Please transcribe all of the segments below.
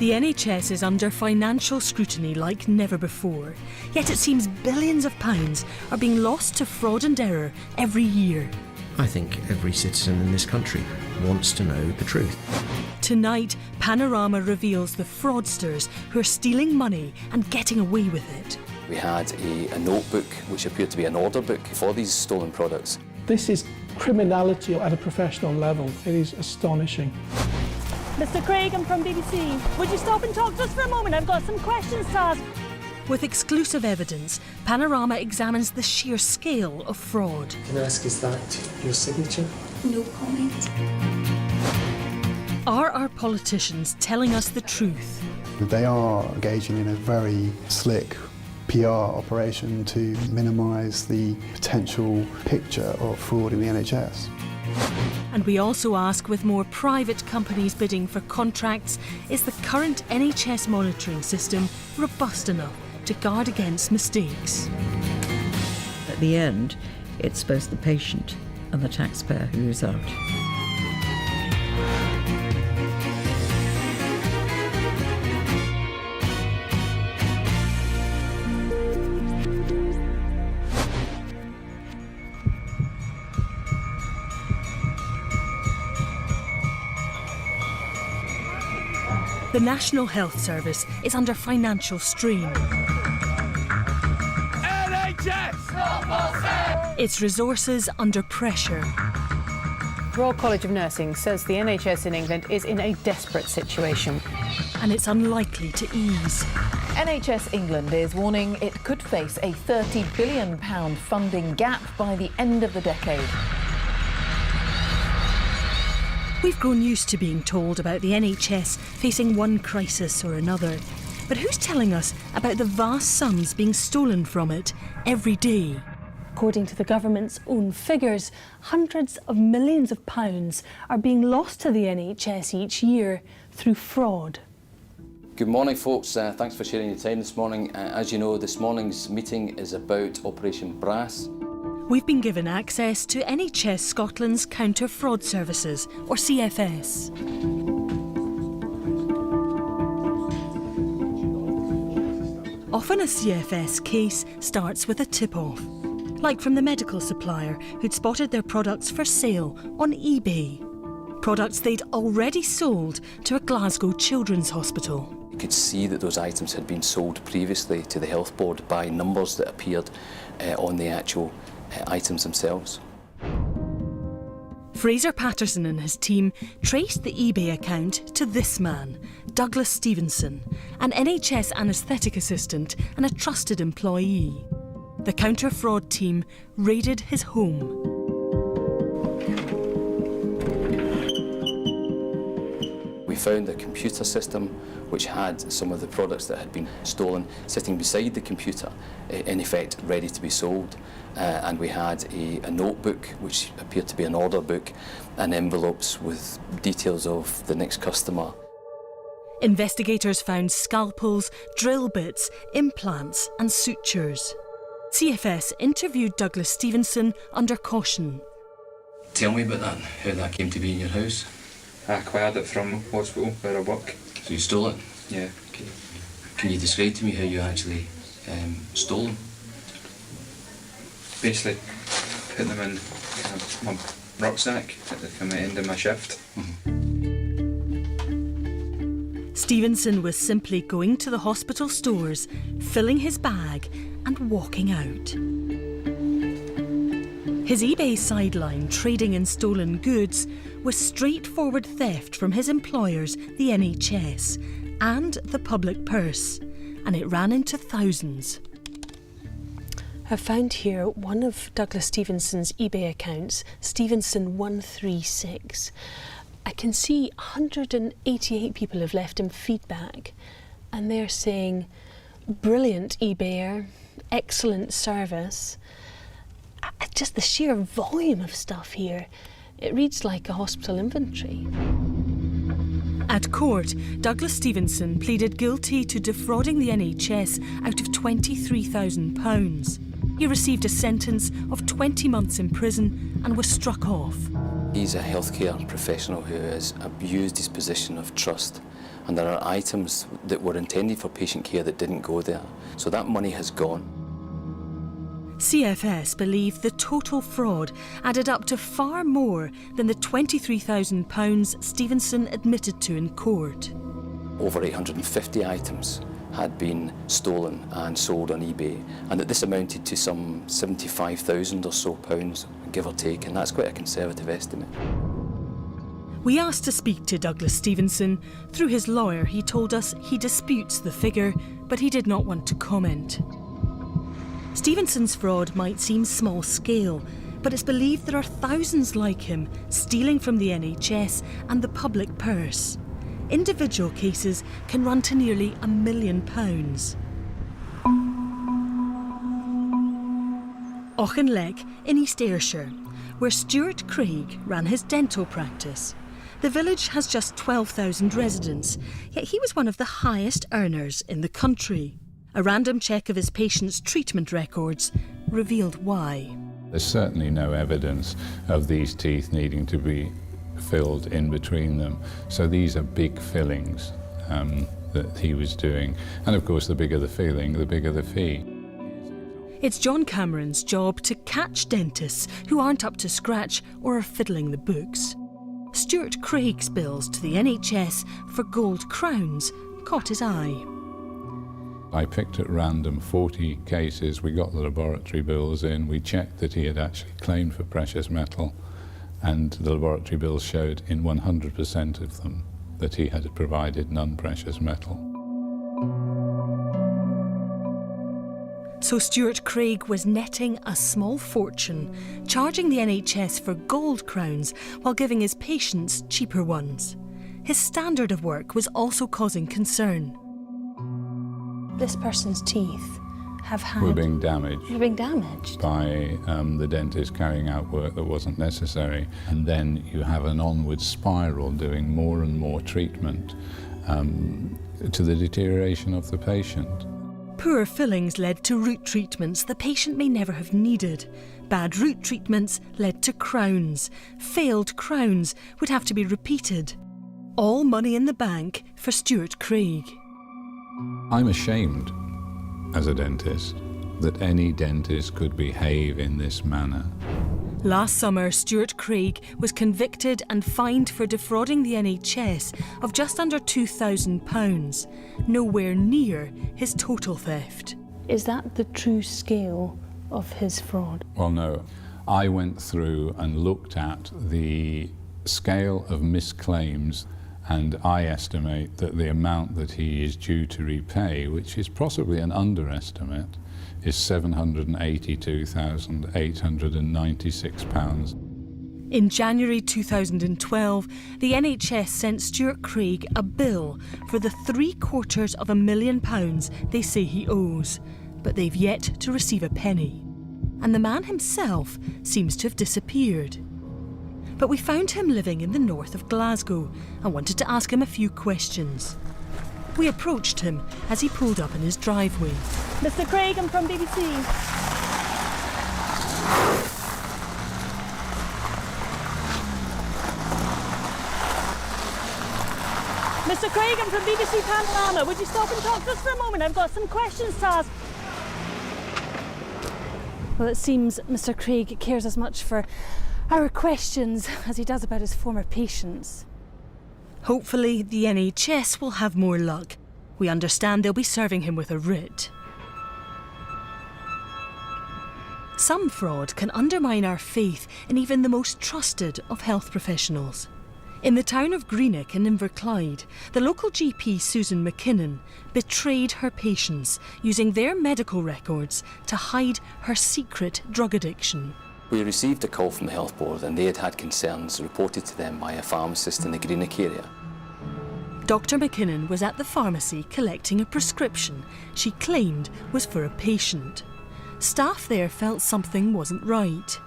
The NHS is under financial scrutiny like never before, yet it seems billions of pounds are being lost to fraud and error every year. I think every citizen in this country wants to know the truth. Tonight, Panorama reveals the fraudsters who are stealing money and getting away with it. We had a notebook which appeared to be an order book for these stolen products. This is criminality at a professional level. It is astonishing. Mr. Craig, I'm from BBC. Would you stop and talk just for a moment? I've got some questions to ask. With exclusive evidence, Panorama examines the sheer scale of fraud. Can I ask, is that your signature? No comment. Are our politicians telling us the truth? They are engaging in a very slick PR operation to minimise the potential picture of fraud in the NHS. And we also ask, with more private companies bidding for contracts, is the current NHS monitoring system robust enough to guard against mistakes? At the end, it's both the patient and the taxpayer who lose out. The National Health Service is under financial strain. NHS! Its resources under pressure. Royal College of Nursing says the NHS in England is in a desperate situation. And it's unlikely to ease. NHS England is warning it could face a £30 billion funding gap by the end of the decade. We've grown used to being told about the NHS facing one crisis or another. But who's telling us about the vast sums being stolen from it every day? According to the government's own figures, hundreds of millions of pounds are being lost to the NHS each year through fraud. Good morning, folks. Thanks for sharing your time this morning. As you know, this morning's meeting is about Operation Brass. We've been given access to NHS Scotland's Counter Fraud Services, or CFS. Often a CFS case starts with a tip-off, like from the medical supplier who'd spotted their products for sale on eBay. Products they'd already sold to a Glasgow children's hospital. You could see that those items had been sold previously to the health board by numbers that appeared on the actual items themselves. Fraser Patterson and his team traced the eBay account to this man, Douglas Stevenson, an NHS anaesthetic assistant and a trusted employee. The counter-fraud team raided his home. We found a computer system which had some of the products that had been stolen sitting beside the computer, in effect ready to be sold. And we had a notebook which appeared to be an order book and envelopes with details of the next customer. Investigators found scalpels, drill bits, implants and sutures. CFS interviewed Douglas Stevenson under caution. Tell me about that, how that came to be in your house. I acquired it from hospital where I work. So you stole it? Yeah. Can you describe to me how you actually stole them? Basically, put them in my rucksack at the end of my shift. Stevenson was simply going to the hospital stores, filling his bag and walking out. His eBay sideline trading in stolen goods was straightforward theft from his employers, the NHS, and the public purse, and it ran into thousands. I found here one of Douglas Stevenson's eBay accounts, Stevenson136. I can see 188 people have left him feedback, and they're saying, brilliant eBayer, excellent service. Just the sheer volume of stuff here. It reads like a hospital inventory. At court, Douglas Stevenson pleaded guilty to defrauding the NHS out of £23,000. He received a sentence of 20 months in prison and was struck off. He's a healthcare professional who has abused his position of trust and there are items that were intended for patient care that didn't go there. So that money has gone. CFS believe the total fraud added up to far more than the £23,000 Stevenson admitted to in court. Over 850 items had been stolen and sold on eBay, and that this amounted to some £75,000 or so, give or take, and that's quite a conservative estimate. We asked to speak to Douglas Stevenson. Through his lawyer, he told us he disputes the figure, but he did not want to comment. Stevenson's fraud might seem small scale, but it's believed there are thousands like him stealing from the NHS and the public purse. Individual cases can run to nearly £1 million. Auchinleck in East Ayrshire, where Stuart Craig ran his dental practice. The village has just 12,000 residents, yet he was one of the highest earners in the country. A random check of his patients' treatment records revealed why. There's certainly no evidence of these teeth needing to be filled in between them. So these are big fillings that he was doing. And of course, the bigger the filling, the bigger the fee. It's John Cameron's job to catch dentists who aren't up to scratch or are fiddling the books. Stuart Craig's bills to the NHS for gold crowns caught his eye. I picked at random 40 cases. We got the laboratory bills in. We checked that he had actually claimed for precious metal, and the laboratory bills showed in 100% of them that he had provided non-precious metal. So Stuart Craig was netting a small fortune, charging the NHS for gold crowns while giving his patients cheaper ones. His standard of work was also causing concern. This person's teeth were being damaged. They're being damaged? By the dentist carrying out work that wasn't necessary. And then you have an onward spiral doing more and more treatment to the deterioration of the patient. Poor fillings led to root treatments the patient may never have needed. Bad root treatments led to crowns. Failed crowns would have to be repeated. All money in the bank for Stuart Craig. I'm ashamed, as a dentist, that any dentist could behave in this manner. Last summer, Stuart Craig was convicted and fined for defrauding the NHS of just under £2,000, nowhere near his total theft. Is that the true scale of his fraud? Well, no. I went through and looked at the scale of misclaims, and I estimate that the amount that he is due to repay, which is possibly an underestimate, is £782,896. In January 2012, the NHS sent Stuart Craig a bill for the £750,000 they say he owes, but they've yet to receive a penny. And the man himself seems to have disappeared. But we found him living in the north of Glasgow and wanted to ask him a few questions. We approached him as he pulled up in his driveway. Mr. Craig, I'm from BBC. Mr. Craig, I'm from BBC Panorama. Would you stop and talk to us for a moment? I've got some questions to ask. Well, it seems Mr. Craig cares as much for our questions as he does about his former patients. Hopefully, the NHS will have more luck. We understand they'll be serving him with a writ. Some fraud can undermine our faith in even the most trusted of health professionals. In the town of Greenock in Inverclyde, the local GP Susan McKinnon betrayed her patients using their medical records to hide her secret drug addiction. We received a call from the health board, and they had had concerns reported to them by a pharmacist in the Greenock area. Dr. McKinnon was at the pharmacy collecting a prescription she claimed was for a patient. Staff there felt something wasn't right.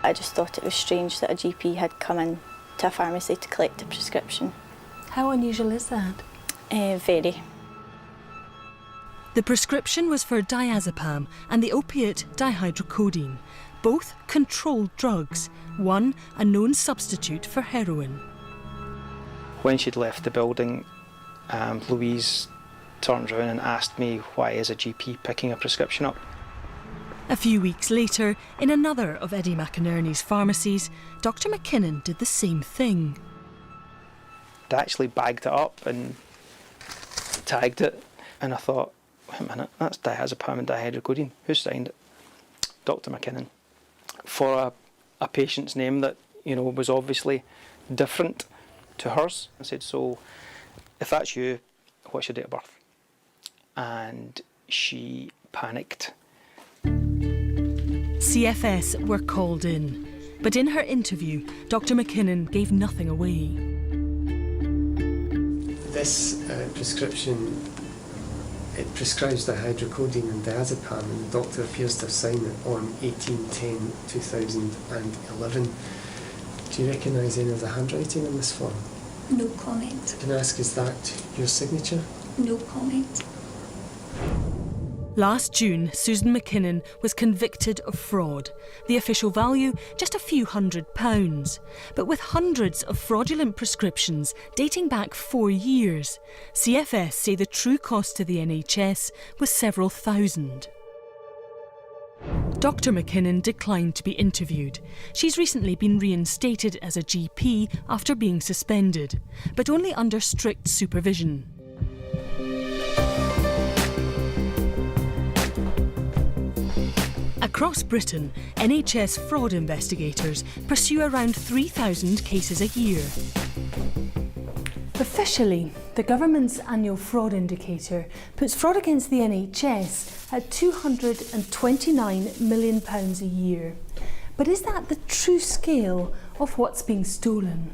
I just thought it was strange that a GP had come in to a pharmacy to collect a prescription. How unusual is that? Very. The prescription was for diazepam and the opiate dihydrocodone, both controlled drugs, one a known substitute for heroin. When she'd left the building, Louise turned around and asked me why is a GP picking a prescription up. A few weeks later, in another of Eddie McInerney's pharmacies, Dr McKinnon did the same thing. They actually bagged it up and tagged it, and I thought, wait a minute, that's diazepam and dihydrocodone. Who signed it? Dr McKinnon. For a patient's name that, was obviously different to hers. I said, so if that's you, what's your date of birth? And she panicked. CFS were called in, but in her interview, Dr McKinnon gave nothing away. This prescription, it prescribes dihydrocodone and diazepam, and the doctor appears to have signed it on 18/10/2011. Do you recognise any of the handwriting on this form? No comment. Can I ask, is that your signature? No comment. Last June, Susan McKinnon was convicted of fraud. The official value, just a few £100s. But with hundreds of fraudulent prescriptions dating back 4 years, CFS say the true cost to the NHS was several thousand. Dr McKinnon declined to be interviewed. She's recently been reinstated as a GP after being suspended, but only under strict supervision. Across Britain, NHS fraud investigators pursue around 3,000 cases a year. Officially, the government's annual fraud indicator puts fraud against the NHS at £229 million a year. But is that the true scale of what's being stolen?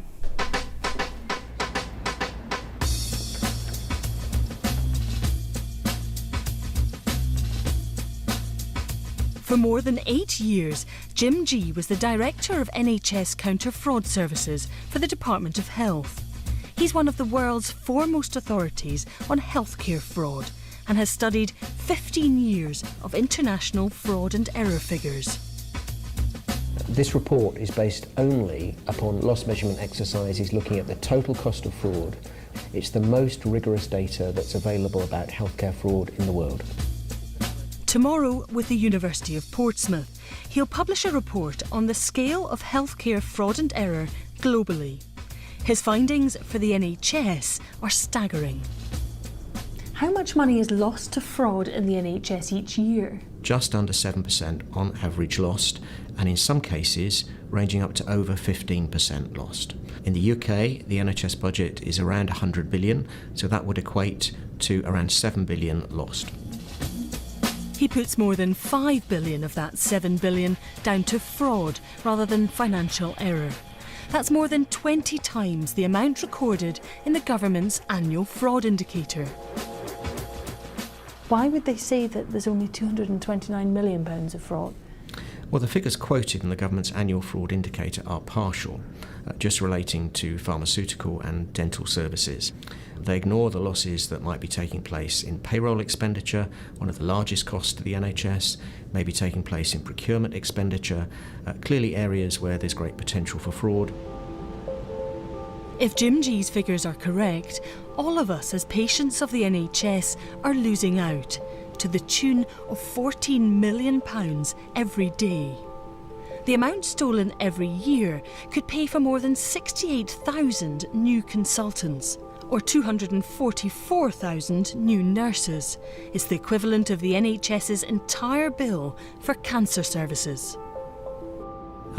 For more than 8 years, Jim G was the director of NHS counter-fraud services for the Department of Health. He's one of the world's foremost authorities on healthcare fraud and has studied 15 years of international fraud and error figures. This report is based only upon loss measurement exercises looking at the total cost of fraud. It's the most rigorous data that's available about healthcare fraud in the world. Tomorrow, with the University of Portsmouth, he'll publish a report on the scale of healthcare fraud and error globally. His findings for the NHS are staggering. How much money is lost to fraud in the NHS each year? Just under 7% on average lost, and in some cases ranging up to over 15% lost. In the UK, the NHS budget is around 100 billion, so that would equate to around 7 billion lost. He puts more than 5 billion of that 7 billion down to fraud rather than financial error. That's more than 20 times the amount recorded in the government's annual fraud indicator. Why would they say that there's only £229 million of fraud? Well, the figures quoted in the government's annual fraud indicator are partial, just relating to pharmaceutical and dental services. They ignore the losses that might be taking place in payroll expenditure, one of the largest costs to the NHS, may be taking place in procurement expenditure, clearly areas where there's great potential for fraud. If Jim G's figures are correct, all of us as patients of the NHS are losing out, to the tune of £14 million every day. The amount stolen every year could pay for more than 68,000 new consultants, or 244,000 new nurses. It's the equivalent of the NHS's entire bill for cancer services.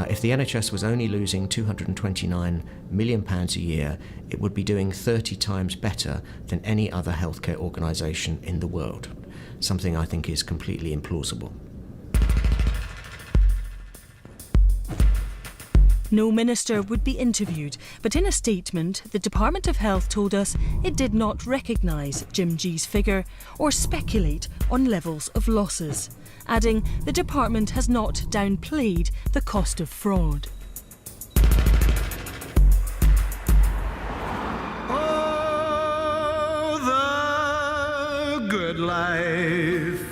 If the NHS was only losing £229 million a year, it would be doing 30 times better than any other healthcare organisation in the world. Something I think is completely implausible. No minister would be interviewed, but in a statement, the Department of Health told us it did not recognise Jim G's figure or speculate on levels of losses, adding the department has not downplayed the cost of fraud. Oh, the good life.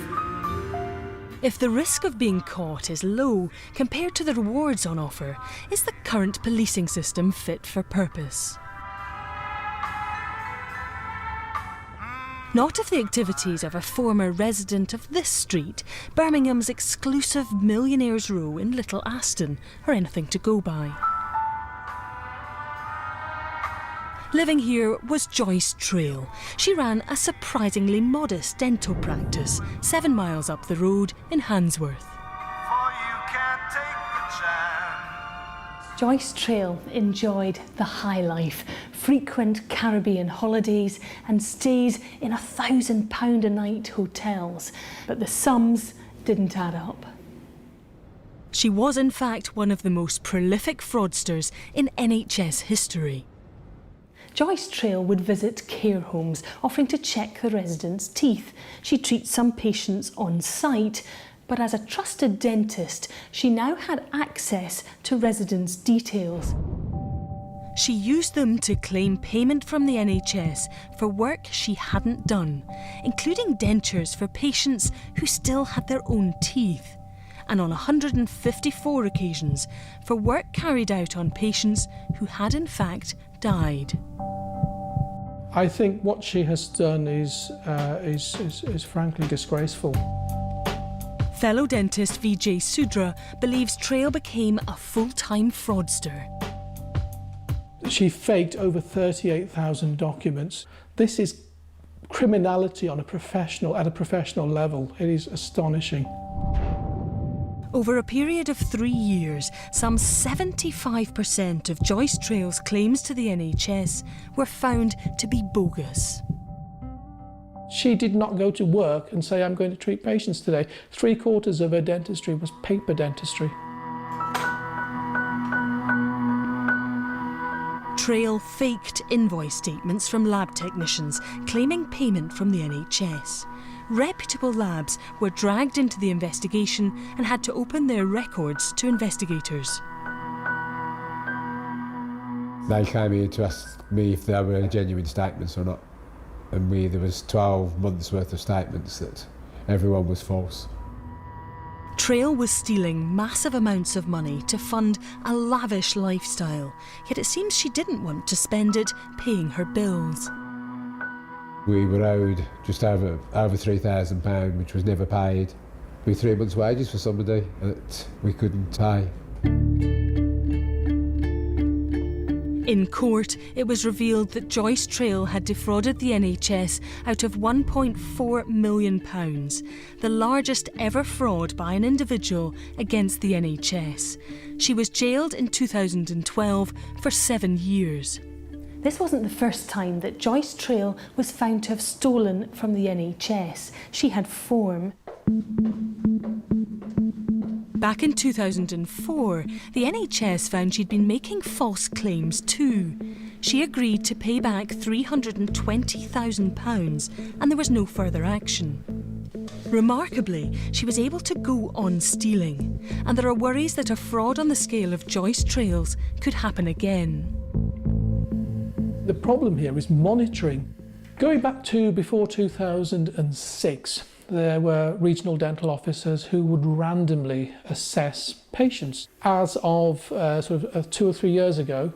If the risk of being caught is low compared to the rewards on offer, is the current policing system fit for purpose? Not if the activities of a former resident of this street, Birmingham's exclusive Millionaires' Row in Little Aston, are anything to go by. Living here was Joyce Trail. She ran a surprisingly modest dental practice 7 miles up the road in Handsworth. Joyce Trail enjoyed the high life, frequent Caribbean holidays and stays in £1,000 a night hotels. But the sums didn't add up. She was in fact one of the most prolific fraudsters in NHS history. Joyce Trail would visit care homes, offering to check the residents' teeth. She treats some patients on site, but as a trusted dentist, she now had access to residents' details. She used them to claim payment from the NHS for work she hadn't done, including dentures for patients who still had their own teeth, and on 154 occasions for work carried out on patients who had in fact died. I think what she has done is frankly disgraceful. Fellow dentist Vijay Sudra believes Trail became a full-time fraudster. She faked over 38,000 documents. This is criminality at a professional level. It is astonishing. Over a period of 3 years, some 75% of Joyce Trail's claims to the NHS were found to be bogus. She did not go to work and say, I'm going to treat patients today. 3/4 of her dentistry was paper dentistry. Trail faked invoice statements from lab technicians claiming payment from the NHS. Reputable labs were dragged into the investigation and had to open their records to investigators. They came here to ask me if there were genuine statements or not. And there was 12 months worth of statements that everyone was false. Trail was stealing massive amounts of money to fund a lavish lifestyle, yet it seems she didn't want to spend it paying her bills. We were owed just over £3,000, which was never paid. We 3 months' wages for somebody that we couldn't pay. In court, it was revealed that Joyce Trail had defrauded the NHS out of £1.4 million, the largest ever fraud by an individual against the NHS. She was jailed in 2012 for 7 years. This wasn't the first time that Joyce Trail was found to have stolen from the NHS. She had form. Back in 2004, the NHS found she'd been making false claims too. She agreed to pay back £320,000 and there was no further action. Remarkably, she was able to go on stealing, and there are worries that a fraud on the scale of Joyce Trail's could happen again. The problem here is monitoring. Going back to before 2006, there were regional dental officers who would randomly assess patients. As of 2 or 3 years ago,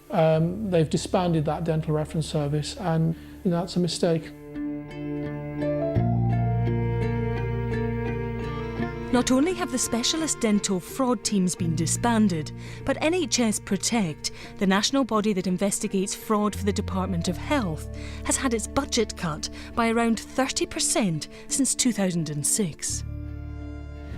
they've disbanded that dental reference service, and that's a mistake. Not only have the specialist dental fraud teams been disbanded, but NHS Protect, the national body that investigates fraud for the Department of Health, has had its budget cut by around 30% since 2006.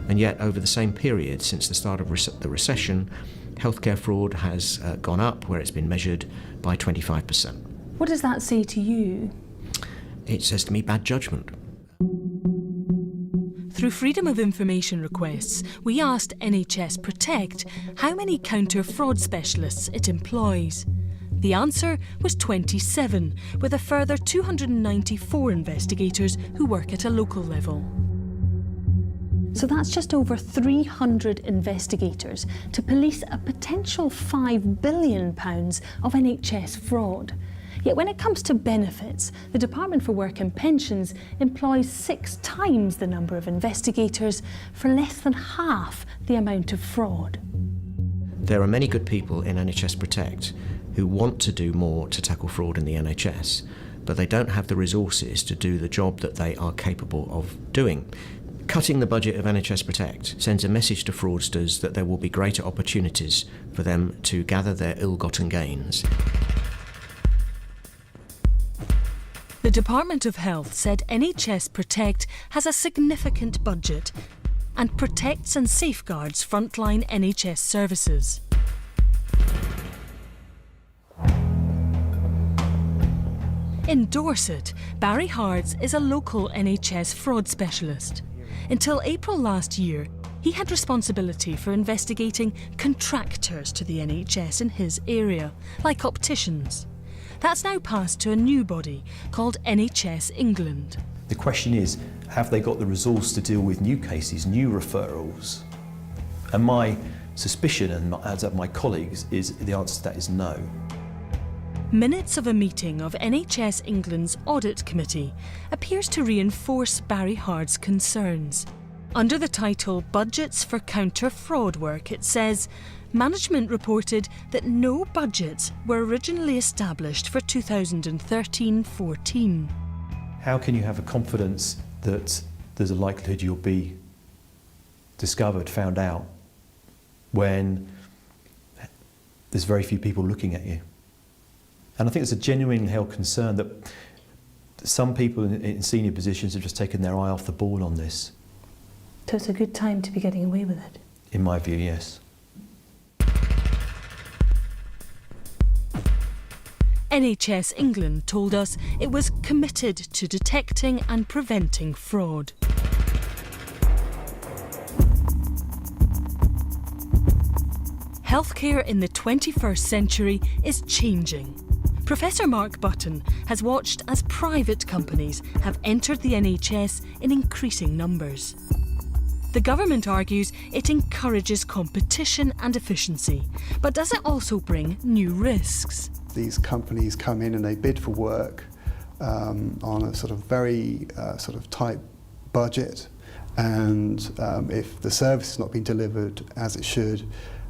And yet, over the same period, since the start of the recession, healthcare fraud has gone up, where it's been measured by 25%. What does that say to you? It says to me bad judgment. Through Freedom of Information requests, we asked NHS Protect how many counter-fraud specialists it employs. The answer was 27, with a further 294 investigators who work at a local level. So that's just over 300 investigators to police a potential £5 billion of NHS fraud. Yet when it comes to benefits, the Department for Work and Pensions employs 6 times the number of investigators for less than half the amount of fraud. There are many good people in NHS Protect who want to do more to tackle fraud in the NHS, but they don't have the resources to do the job that they are capable of doing. Cutting the budget of NHS Protect sends a message to fraudsters that there will be greater opportunities for them to gather their ill-gotten gains. The Department of Health said NHS Protect has a significant budget and protects and safeguards frontline NHS services. In Dorset, Barry Hards is a local NHS fraud specialist. Until April last year, he had responsibility for investigating contractors to the NHS in his area, like opticians. That's now passed to a new body called NHS England. The question is, have they got the resource to deal with new cases, new referrals? And my suspicion, and as of my colleagues, is the answer to that is no. Minutes of a meeting of NHS England's Audit Committee appears to reinforce Barry Hards' concerns. Under the title Budgets for Counter-Fraud Work, it says, management reported that no budgets were originally established for 2013-14. How can you have a confidence that there's a likelihood you'll be discovered, found out, when there's very few people looking at you? And I think it's a genuinely held concern that some people in senior positions have just taken their eye off the ball on this. So it's a good time to be getting away with it? In my view, yes. NHS England told us it was committed to detecting and preventing fraud. Healthcare in the 21st century is changing. Professor Mark Button has watched as private companies have entered the NHS in increasing numbers. The government argues it encourages competition and efficiency, but does it also bring new risks? These companies come in and they bid for work on a sort of very sort of tight budget, and if the service is not being delivered as it should,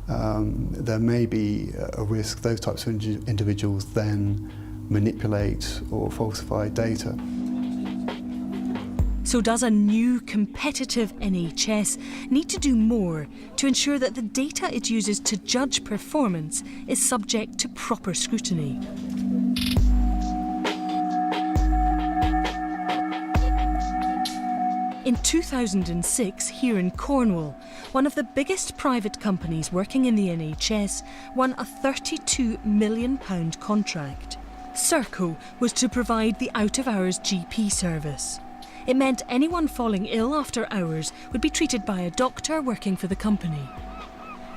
there may be a risk those types of individuals then manipulate or falsify data. So does a new competitive NHS need to do more to ensure that the data it uses to judge performance is subject to proper scrutiny? In 2006, here in Cornwall, one of the biggest private companies working in the NHS won a £32 million contract. Serco was to provide the out-of-hours GP service. It meant anyone falling ill after hours would be treated by a doctor working for the company.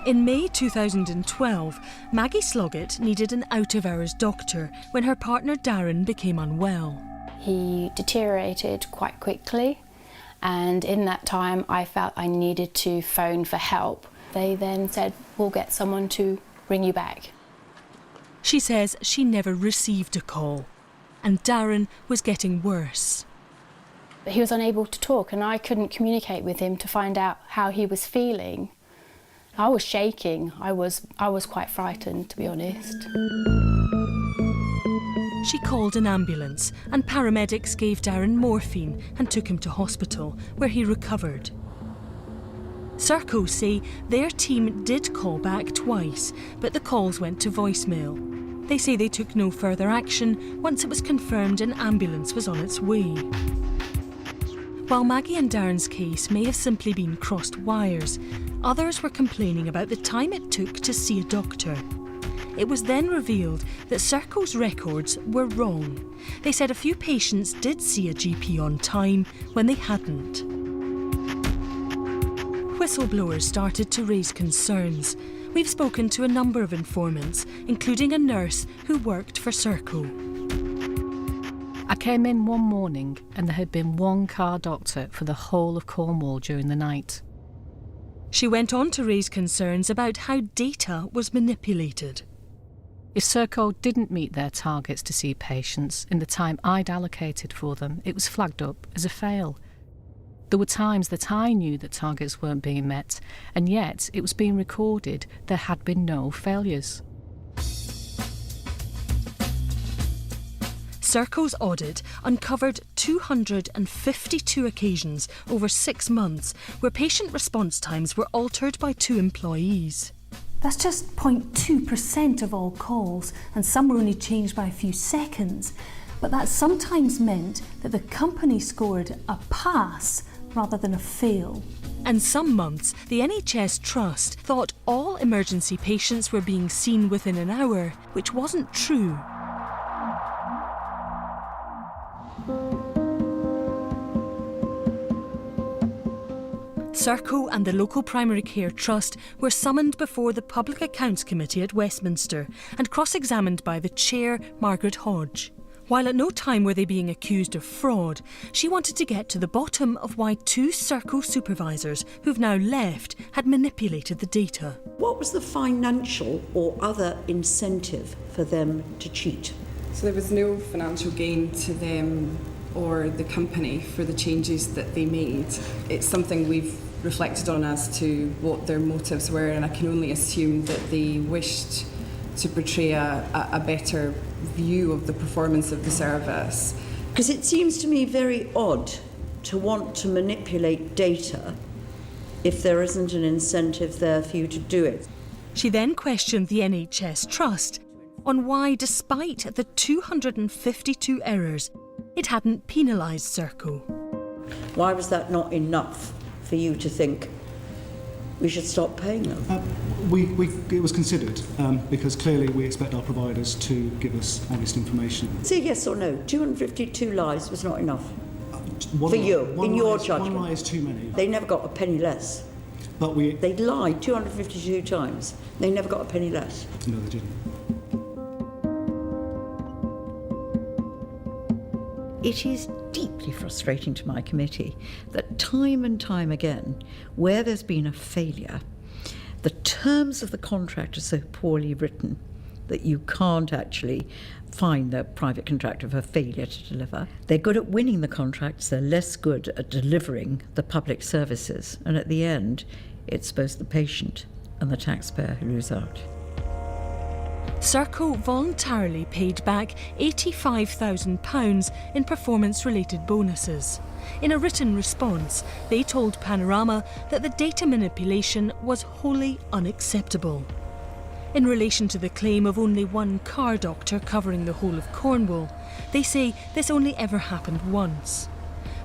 In May 2012, Maggie Sloggett needed an out-of-hours doctor when her partner Darren became unwell. He deteriorated quite quickly, and in that time I felt I needed to phone for help. They then said, we'll get someone to bring you back. She says she never received a call, and Darren was getting worse. He was unable to talk, and I couldn't communicate with him to find out how he was feeling. I was shaking. I was quite frightened, to be honest. She called an ambulance, and paramedics gave Darren morphine and took him to hospital, where he recovered. Serco say their team did call back twice, but the calls went to voicemail. They say they took no further action once it was confirmed an ambulance was on its way. While Maggie and Darren's case may have simply been crossed wires, others were complaining about the time it took to see a doctor. It was then revealed that Serco's records were wrong. They said a few patients did see a GP on time when they hadn't. Whistleblowers started to raise concerns. We've spoken to a number of informants, including a nurse who worked for Serco. I came in one morning and there had been one car doctor for the whole of Cornwall during the night. She went on to raise concerns about how data was manipulated. If Serco didn't meet their targets to see patients in the time I'd allocated for them, it was flagged up as a fail. There were times that I knew that targets weren't being met, and yet it was being recorded there had been no failures. Serco's audit uncovered 252 occasions over 6 months where patient response times were altered by 2 employees. That's just 0.2% of all calls, and some were only changed by a few seconds. But that sometimes meant that the company scored a pass rather than a fail. And some months, the NHS Trust thought all emergency patients were being seen within an hour, which wasn't true. Serco and the local primary care trust were summoned before the Public Accounts Committee at Westminster and cross-examined by the chair, Margaret Hodge. While at no time were they being accused of fraud, she wanted to get to the bottom of why 2 Serco supervisors who've now left had manipulated the data. What was the financial or other incentive for them to cheat? So there was no financial gain to them or the company for the changes that they made. It's something we've reflected on as to what their motives were, and I can only assume that they wished to portray a better view of the performance of the service. Because it seems to me very odd to want to manipulate data if there isn't an incentive there for you to do it. She then questioned the NHS Trust on why, despite the 252 errors, it hadn't penalised Serco. Why was that not enough for you to think we should stop paying them? It was considered because clearly we expect our providers to give us honest information. Say yes or no, 252 lies was not enough For you, in your judgment. One lie is too many. They never got a penny less. But they lied 252 times. They never got a penny less. No, they didn't. It is deeply frustrating to my committee that time and time again, where there's been a failure, the terms of the contract are so poorly written that you can't actually fine the private contractor for failure to deliver. They're good at winning the contracts, they're less good at delivering the public services. And at the end, it's both the patient and the taxpayer who lose out. Serco voluntarily paid back £85,000 in performance-related bonuses. In a written response, they told Panorama that the data manipulation was wholly unacceptable. In relation to the claim of only 1 car doctor covering the whole of Cornwall, they say this only ever happened once.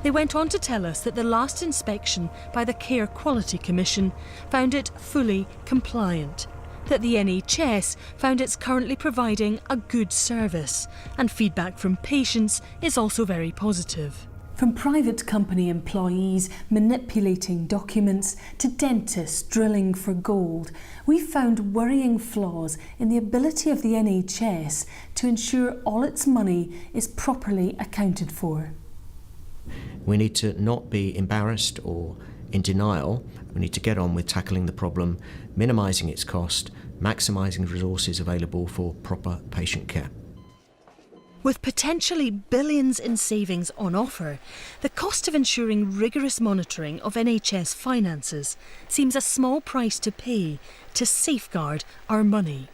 They went on to tell us that the last inspection by the Care Quality Commission found it fully compliant, that the NHS found it's currently providing a good service, and feedback from patients is also very positive. From private company employees manipulating documents to dentists drilling for gold, we've found worrying flaws in the ability of the NHS to ensure all its money is properly accounted for. We need to not be embarrassed or in denial. We need to get on with tackling the problem, minimising its cost, maximising the resources available for proper patient care. With potentially billions in savings on offer, the cost of ensuring rigorous monitoring of NHS finances seems a small price to pay to safeguard our money.